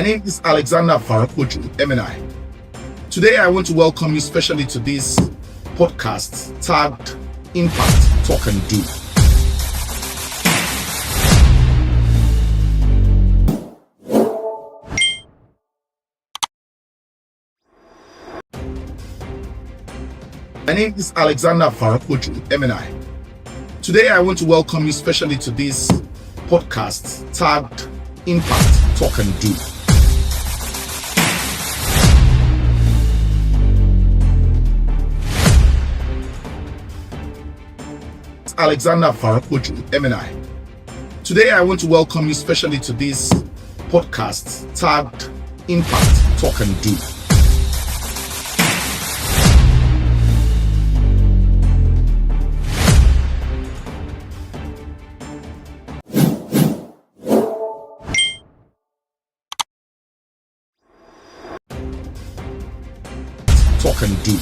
My name is Alexander FARANPOJO mni. Today I want to welcome you specially to this podcast tagged Impact Talk and Do. My name is Alexander FARANPOJO mni. Today I want to welcome you specially to this podcast tagged Impact Talk and Do. Alexander FARANPOJO mni. Today I want to welcome you specially to this podcast tagged Impact Talk and Do. Talk and Do.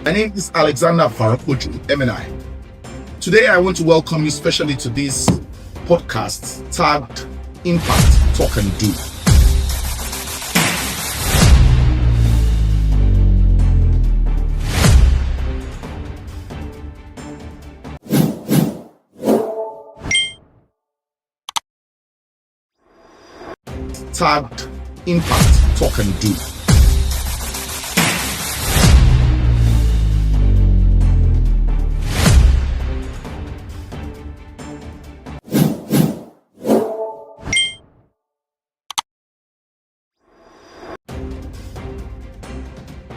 My name is Alexander FARANPOJO mni. Today I want to welcome you specially to this podcast tagged Impact Talk and Do. Tagged Impact Talk and Do.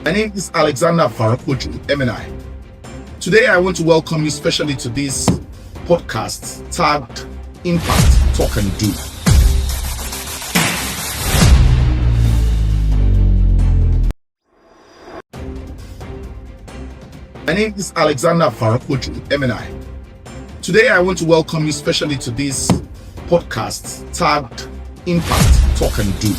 My name is Alexander FARANPOJO mni. Today I want to welcome you specially to this podcast tagged Impact Talk and Do. My name is Alexander FARANPOJO mni. Today I want to welcome you specially to this podcast tagged Impact Talk and Do.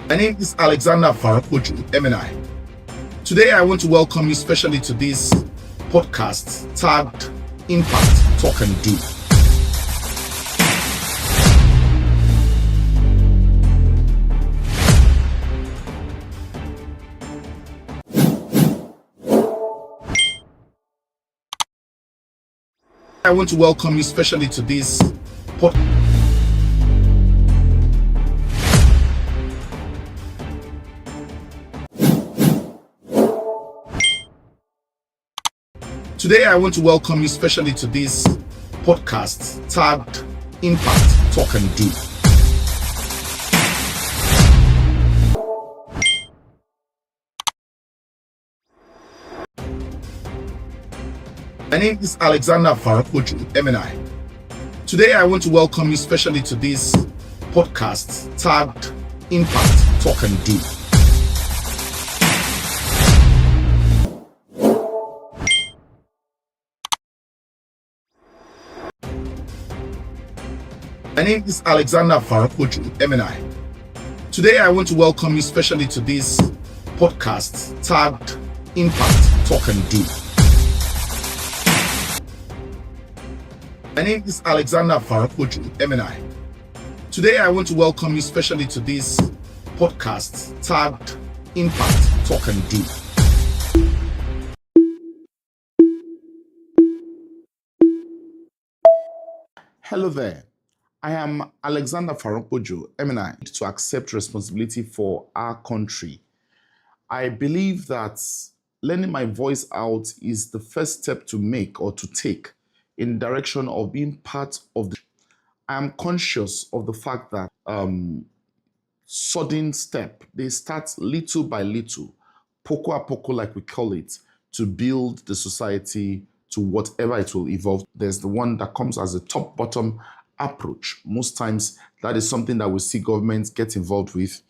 My name is Alexander FARANPOJO mni. Today I want to welcome you specially to this podcast tagged Impact Talk and Do. I want to welcome you specially to this podcast. Today I want to welcome you specially to this podcast tagged Impact Talk and Do. My name is Alexander FARANPOJO mni. Today I want to welcome you specially to this podcast tagged Impact Talk and Do. My name is Alexander FARANPOJO mni. Today I want to welcome you specially to this podcast tagged Impact Talk and Do. My name is Alexander FARANPOJO mni. Today I want to welcome you specially to this podcast tagged Impact Talk and Do. Hello there. I am Alexander FARANPOJO mni to accept responsibility for our country. I believe that lending my voice out is the first step to make or to take in the direction of being part of the. I am conscious of the fact that sudden step, they start little by little, poco a poco like we call it, to build the society to whatever it will evolve. There's the one that comes as a top-bottom approach. Most times that is something that we see governments get involved with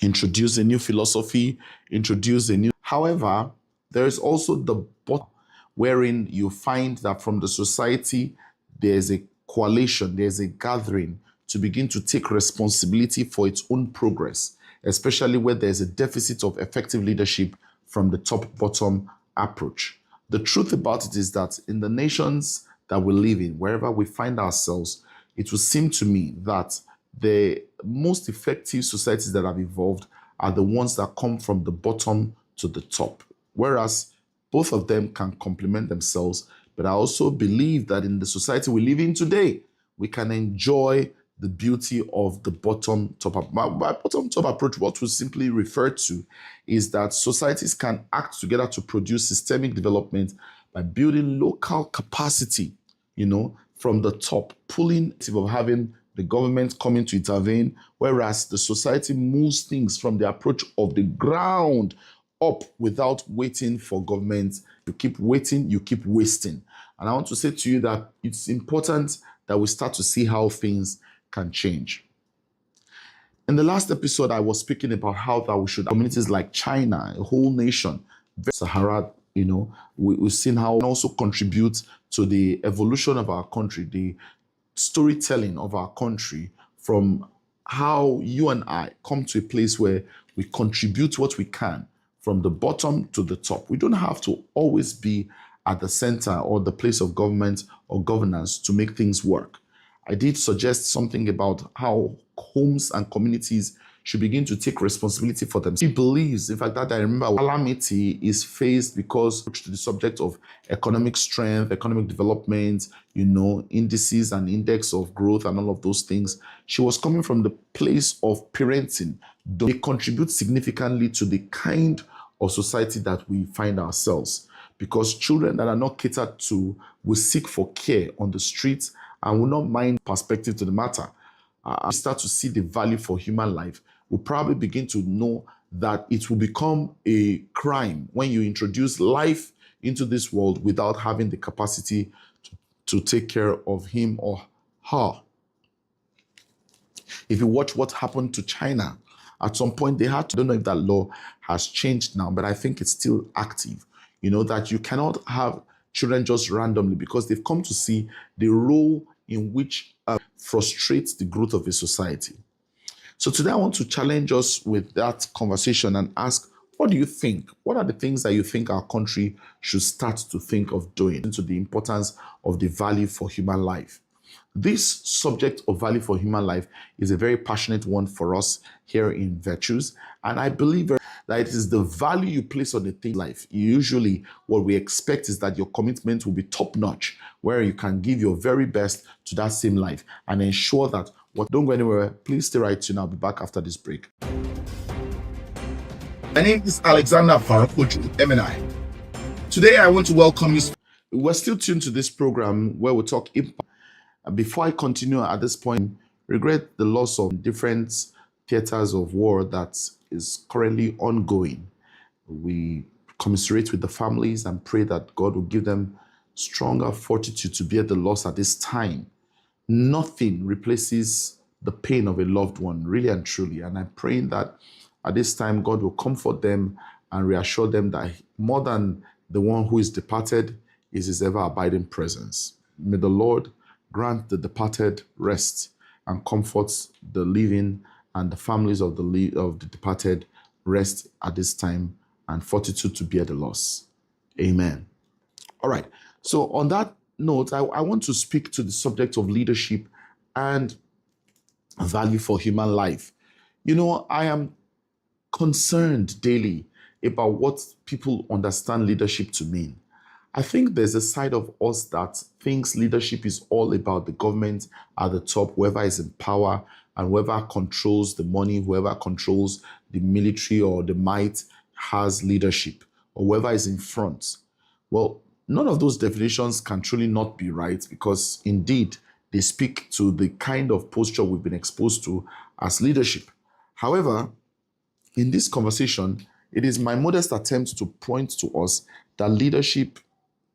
introduce a new philosophy, introduce a new. However, there is also the bottom wherein you find that from the society, there's a coalition, there's a gathering to begin to take responsibility for its own progress, especially where there's a deficit of effective leadership from the top-bottom approach. The truth about it is that in the nations that we live in, wherever we find ourselves, it would seem to me that the most effective societies that have evolved are the ones that come from the bottom to the top, whereas both of them can complement themselves. But I also believe that in the society we live in today, we can enjoy the beauty of the bottom-top. By bottom-top approach, what we simply refer to is that societies can act together to produce systemic development by building local capacity, from the top, pulling of having the government coming to intervene, whereas the society moves things from the approach of the ground up without waiting for government. You keep waiting, you keep wasting. And I want to say to you that it's important that we start to see how things can change. In the last episode, I was speaking about how that we should, communities like China, a whole nation, Sahara, we've seen how it also contributes to the evolution of our country, the storytelling of our country, from how you and I come to a place where we contribute what we can from the bottom to the top. We don't have to always be at the center or the place of government or governance to make things work. I did suggest something about how homes and communities should begin to take responsibility for themselves. He believes, in fact, that I remember calamity is faced because to the subject of economic strength, economic development, indices and index of growth and all of those things. She was coming from the place of parenting. They contribute significantly to the kind of society that we find ourselves, because children that are not catered to will seek for care on the streets and will not mind perspective to the matter. Start to see the value for human life, we'll probably begin to know that it will become a crime when you introduce life into this world without having the capacity to take care of him or her. If you watch what happened to China, at some point they had to, I don't know if that law has changed now, but I think it's still active. That you cannot have children just randomly, because they've come to see the role in which frustrates the growth of a society. So today I want to challenge us with that conversation and ask, what do you think? What are the things that you think our country should start to think of doing into the importance of the value for human life? This subject of value for human life is a very passionate one for us here in Virtues. And I believe that it is the value you place on the thing life. Usually what we expect is that your commitment will be top notch, where you can give your very best to that same life and ensure that don't go anywhere. Please stay right tuned. I'll be back after this break. My name is Alexander FARANPOJO mni. Today I want to welcome you. We're still tuned to this program where we talk impact. Before I continue at this point, regret the loss of different theaters of war that is currently ongoing. We commiserate with the families and pray that God will give them stronger fortitude to bear the loss at this time. Nothing replaces the pain of a loved one, really and truly. And I'm praying that at this time, God will comfort them and reassure them that more than the one who is departed is his ever abiding presence. May the Lord grant the departed rest and comfort the living, and the families of the departed rest at this time and fortitude to bear the loss. Amen. All right. So on that note, I want to speak to the subject of leadership and value for human life. I am concerned daily about what people understand leadership to mean. I think there's a side of us that thinks leadership is all about the government at the top, whoever is in power and whoever controls the money, whoever controls the military or the might has leadership, or whoever is in front. Well, none of those definitions can truly not be right, because indeed they speak to the kind of posture we've been exposed to as leadership. However, in this conversation, it is my modest attempt to point to us that leadership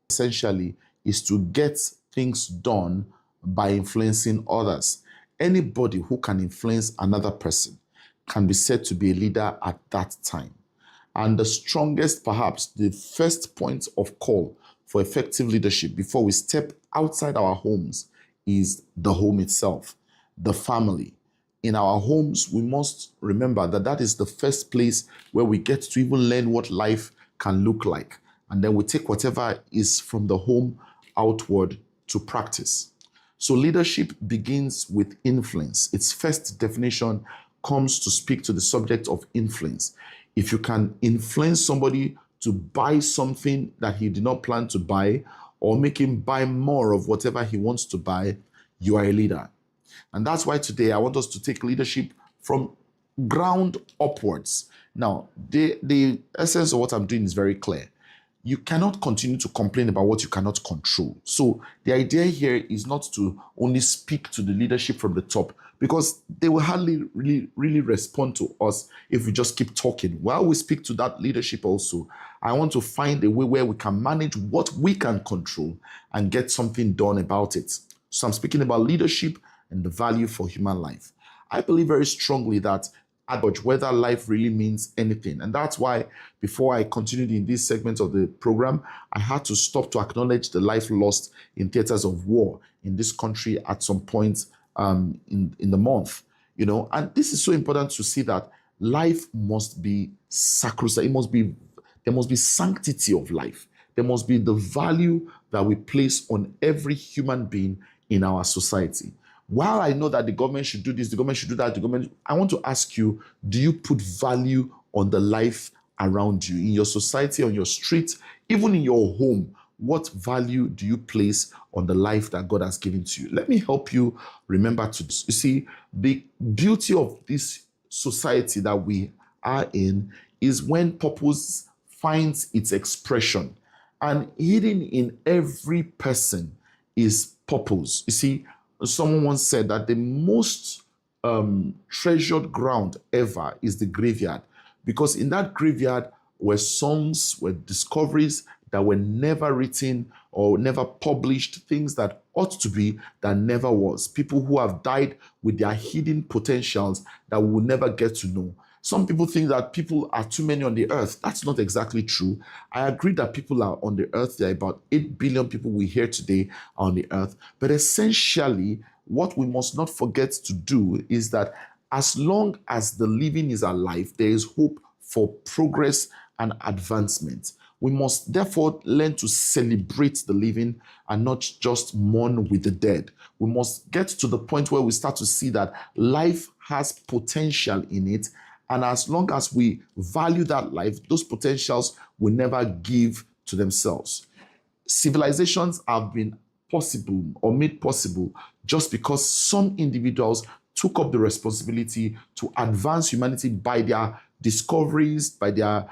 essentially is to get things done by influencing others. Anybody who can influence another person, can be said to be a leader at that time. And the strongest, perhaps, the first point of call for effective leadership before we step outside our homes is the home itself, the family. In our homes, we must remember that that is the first place where we get to even learn what life can look like. And then we take whatever is from the home outward to practice. So leadership begins with influence. Its first definition comes to speak to the subject of influence. If you can influence somebody to buy something that he did not plan to buy, or make him buy more of whatever he wants to buy, you are a leader. And that's why today I want us to take leadership from ground upwards. Now, the essence of what I'm doing is very clear. You cannot continue to complain about what you cannot control. So the idea here is not to only speak to the leadership from the top, because they will hardly really respond to us if we just keep talking. While we speak to that leadership also, I want to find a way where we can manage what we can control and get something done about it. So I'm speaking about leadership and the value for human life. I believe very strongly that whether life really means anything. And that's why before I continued in this segment of the program, I had to stop to acknowledge the life lost in theaters of war in this country at some point in the month. And this is so important to see that life must be sacrosanct. There must be sanctity of life. There must be the value that we place on every human being in our society. While I know that the government should do this, the government should do that, I want to ask you, do you put value on the life around you, in your society, on your street, even in your home? What value do you place on the life that God has given to you? Let me help you remember to this. You see, the beauty of this society that we are in is when purpose finds its expression. And hidden in every person is purpose. You see, someone once said that the most treasured ground ever is the graveyard, because in that graveyard were songs, were discoveries that were never written or never published, things that ought to be that never was, people who have died with their hidden potentials that we will never get to know. Some people think that people are too many on the earth. That's not exactly true. I agree that people are on the earth. There are about 8 billion people we hear today on the earth. But essentially, what we must not forget to do is that as long as the living is alive, there is hope for progress and advancement. We must therefore learn to celebrate the living and not just mourn with the dead. We must get to the point where we start to see that life has potential in it. And as long as we value that life, those potentials will never give to themselves. Civilizations have been possible or made possible just because some individuals took up the responsibility to advance humanity by their discoveries, by their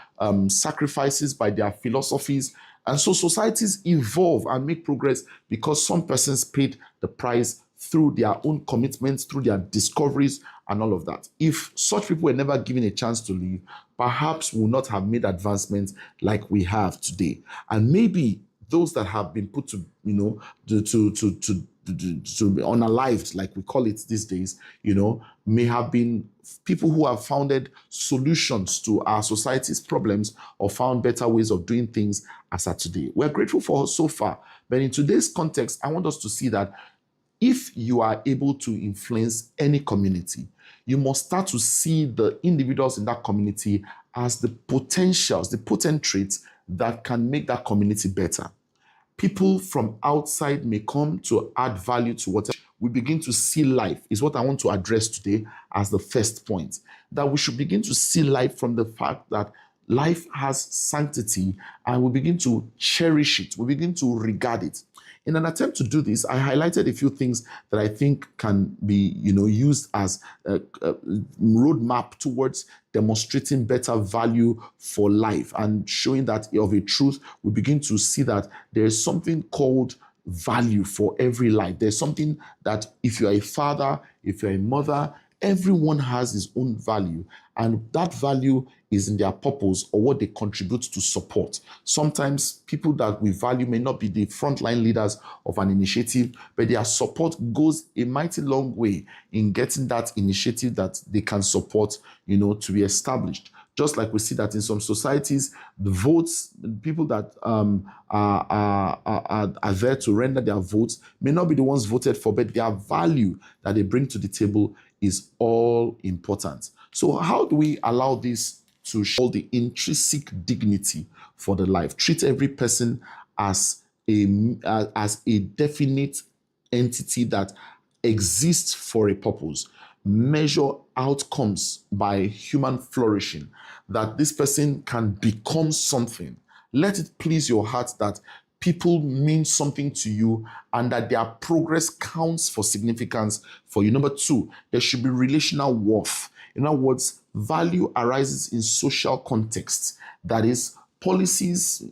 sacrifices, by their philosophies. And so societies evolve and make progress because some persons paid the price through their own commitments, through their discoveries, and all of that. If such people were never given a chance to live, perhaps we would not have made advancements like we have today. And maybe those that have been put to, to be unalived, like we call it these days, may have been people who have founded solutions to our society's problems or found better ways of doing things as at today. We're grateful for so far. But in today's context, I want us to see that if you are able to influence any community, you must start to see the individuals in that community as the potentials, the potent traits that can make that community better. People from outside may come to add value to what we begin to see life, is what I want to address today as the first point. That we should begin to see life from the fact that life has sanctity, and we begin to cherish it. We begin to regard it. In an attempt to do this, I highlighted a few things that I think can be, used as a roadmap towards demonstrating better value for life and showing that of a truth, we begin to see that there is something called value for every life. There's something that if you're a father, if you're a mother, Everyone has his own value, and that value is in their purpose or what they contribute to support. Sometimes people that we value may not be the frontline leaders of an initiative, but their support goes a mighty long way in getting that initiative that they can support, to be established. Just like we see that in some societies, the votes, the people that are there to render their votes may not be the ones voted for, but their value that they bring to the table is all important. So how do we allow this to show the intrinsic dignity for the life? Treat every person as a definite entity that exists for a purpose. Measure outcomes by human flourishing, that this person can become something. Let it please your heart that people mean something to you and that their progress counts for significance for you. Number two, there should be relational worth. In other words, value arises in social contexts. That is, policies,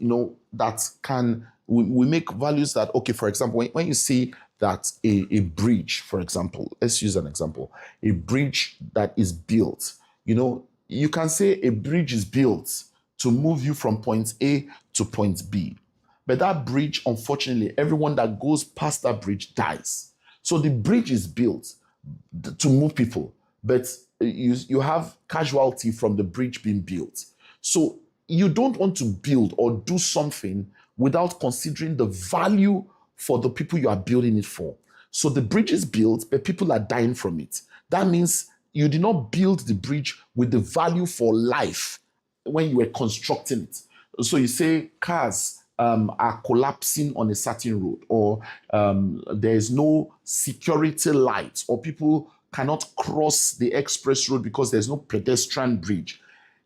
that we make values that, okay, for example, when you see that a bridge, for example, let's use an example, a bridge that is built, you can say a bridge is built to move you from point A to point B. But that bridge, unfortunately, everyone that goes past that bridge dies. So the bridge is built to move people, but you have casualty from the bridge being built. So you don't want to build or do something without considering the value for the people you are building it for. So the bridge is built, but people are dying from it. That means you did not build the bridge with the value for life when you were constructing it. So you say cars are collapsing on a certain road, or there is no security lights, or people cannot cross the express road because there's no pedestrian bridge.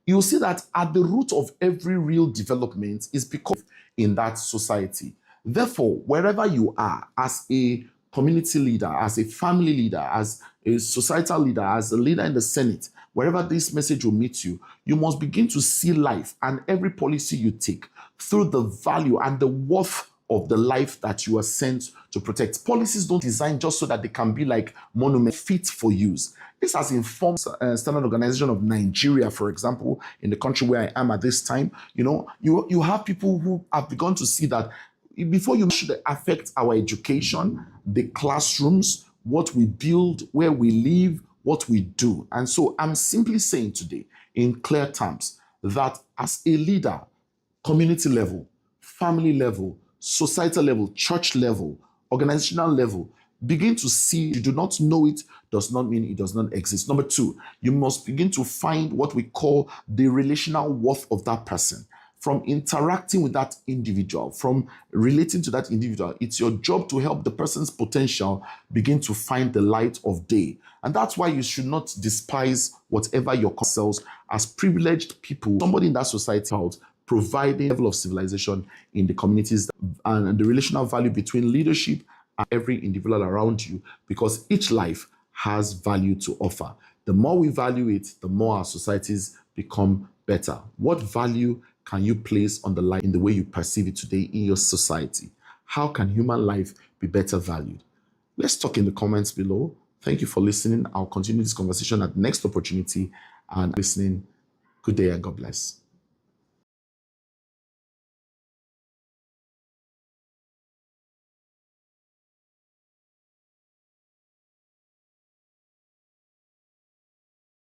You'll see that at the root of every real development is because in that society. Therefore, wherever you are as a community leader, as a family leader, as a societal leader, as a leader in the Senate, wherever this message will meet you, you must begin to see life and every policy you take through the value and the worth of the life that you are sent to protect. Policies don't design just so that they can be like monuments fit for use. This has informed Standard Organization of Nigeria, for example, in the country where I am at this time. You have people who have begun to see that before you should affect our education, the classrooms, what we build, where we live, what we do. And so I'm simply saying today, in clear terms, that as a leader, community level, family level, societal level, church level, organizational level, begin to see you do not know it does not mean it does not exist. Number two, you must begin to find what we call the relational worth of that person. From interacting with that individual, from relating to that individual, it's your job to help the person's potential begin to find the light of day. And that's why you should not despise whatever your selves as privileged people, somebody in that society out, providing a level of civilization in the communities and the relational value between leadership and every individual around you, because each life has value to offer. The more we value it, the more our societies become better. What value can you place on the life in the way you perceive it today in your society? How can human life be better valued? Let's talk in the comments below. Thank you for listening. I'll continue this conversation at the next opportunity and listening. Good day and God bless.